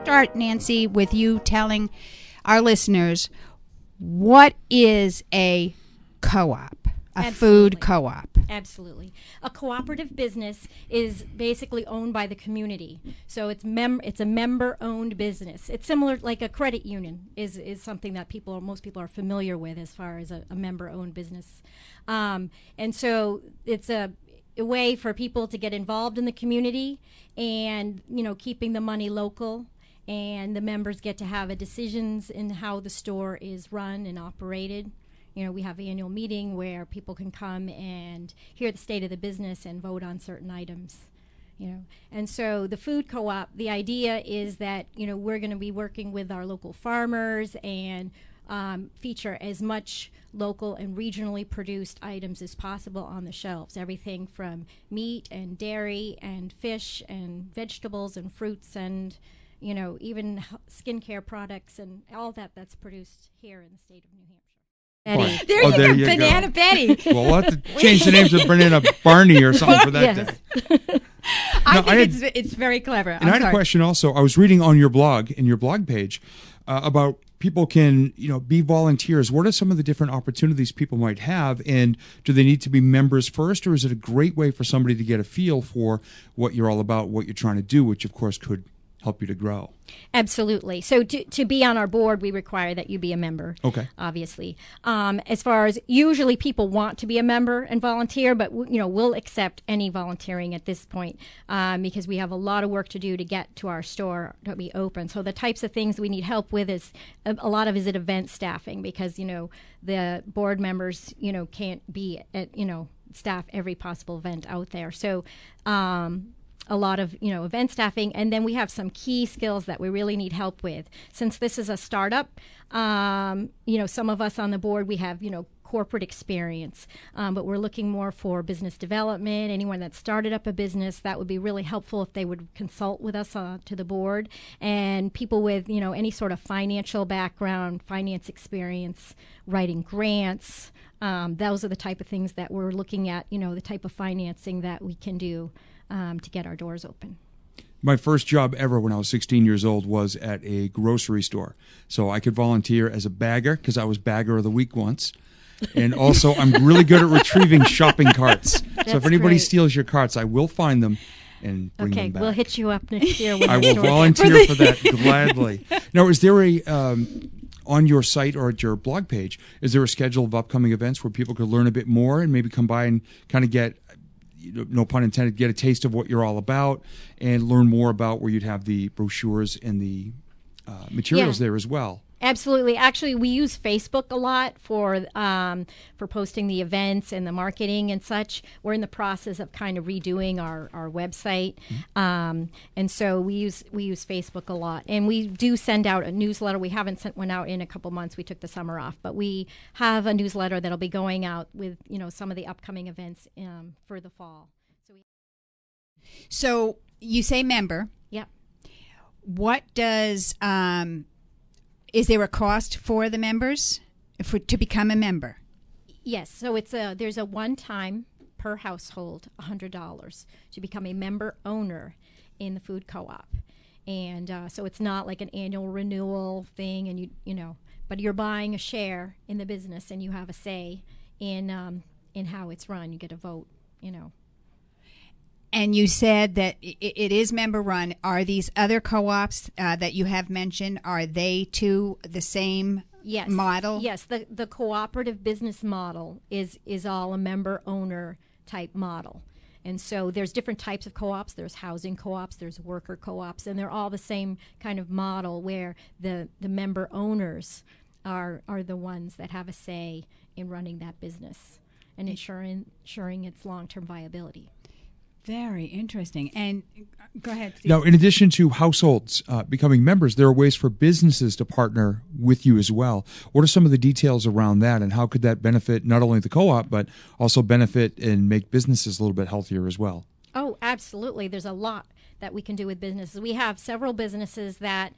start, Nancy, with you telling our listeners what is a co-op, a food co-op. Absolutely. A cooperative business is basically owned by the community. So it's a member-owned business. It's similar, like a credit union is something that most people are familiar with as far as a member-owned business. And so it's a way for people to get involved in the community and, keeping the money local. And the members get to have decisions in how the store is run and operated. We have an annual meeting where people can come and hear the state of the business and vote on certain items. And so the food co-op, the idea is that, we're going to be working with our local farmers and feature as much local and regionally produced items as possible on the shelves. Everything from meat and dairy and fish and vegetables and fruits and, even skincare products and all that's produced here in the state of New Hampshire. Betty. There you go, Banana Betty. Well, we'll have to change the name to Banana Barney or something for that day. I think it's very clever. And I had a question also. I was reading on your blog, in your blog page, about people can, be volunteers. What are some of the different opportunities people might have, and do they need to be members first, or is it a great way for somebody to get a feel for what you're all about, what you're trying to do, which of course could help you to grow? Absolutely. So to be on our board, we require that you be a member. Okay. Obviously. As far as usually people want to be a member and volunteer, but we'll accept any volunteering at this point because we have a lot of work to do to get to our store to be open. So the types of things we need help with is a lot of event staffing because the board members can't be at staff every possible event out there. So a lot of event staffing, and then we have some key skills that we really need help with. Since this is a startup, some of us on the board, we have corporate experience, but we're looking more for business development. Anyone that started up a business, that would be really helpful if they would consult with us to the board, and people with any sort of financial background, finance experience, writing grants. Those are the type of things that we're looking at, the type of financing that we can do to get our doors open. My first job ever when I was 16 years old was at a grocery store. So I could volunteer as a bagger because I was bagger of the week once. And also I'm really good at retrieving shopping carts. So if anybody steals your carts, I will find them and bring them back. We'll hit you up next year. I will volunteer for that gladly. Now, is there on your site or at your blog page, is there a schedule of upcoming events where people could learn a bit more and maybe come by and kind of get, no pun intended, get a taste of what you're all about and learn more about where you'd have the brochures and the materials there as well? Absolutely. Actually, we use Facebook a lot for posting the events and the marketing and such. We're in the process of kind of redoing our website, and so we use Facebook a lot. And we do send out a newsletter. We haven't sent one out in a couple months. We took the summer off, but we have a newsletter that'll be going out with some of the upcoming events for the fall. So you say member. Yep. What does is there a cost for the members to become a member? Yes. So there's a one-time per household $100 to become a member owner in the food co-op, and so it's not like an annual renewal thing, and but you're buying a share in the business, and you have a say in how it's run. You get a vote. And you said that it is member-run. Are these other co-ops that you have mentioned, are they too the same model? Yes. The cooperative business model is all a member-owner type model. And so there's different types of co-ops. There's housing co-ops, there's worker co-ops, and they're all the same kind of model where the member owners are the ones that have a say in running that business and ensuring its long-term viability. Very interesting. And go ahead, Steve. Now, in addition to households becoming members, there are ways for businesses to partner with you as well. What are some of the details around that, and how could that benefit not only the co-op, but also benefit and make businesses a little bit healthier as well? Oh, absolutely. There's a lot that we can do with businesses. We have several businesses that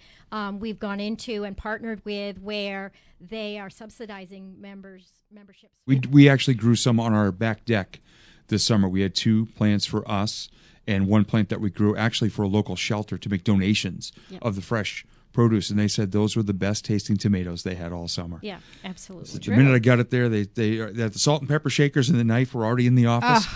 we've gone into and partnered with where they are subsidizing memberships. We actually grew some on our back deck this summer. We had 2 plants for us, and one plant that we grew actually for a local shelter to make donations of the fresh produce, and they said those were the best tasting tomatoes they had all summer. Yeah, absolutely. So the minute I got it there, they the salt and pepper shakers and the knife were already in the office.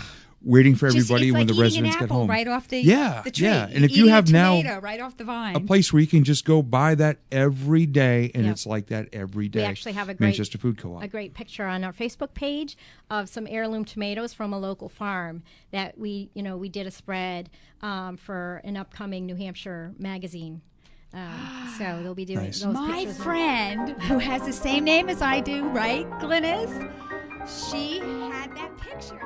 Waiting for everybody when the residents get home. Right off the tree. Yeah. And if you have now right off the vine, a place where you can just go buy that every day, and it's like that every day. We actually have a Manchester Food Co-op. A great picture on our Facebook page of some heirloom tomatoes from a local farm that we did a spread for an upcoming New Hampshire magazine. So they'll be doing those My pictures. friend, who has the same name as I do, right, Glynis? She had that picture.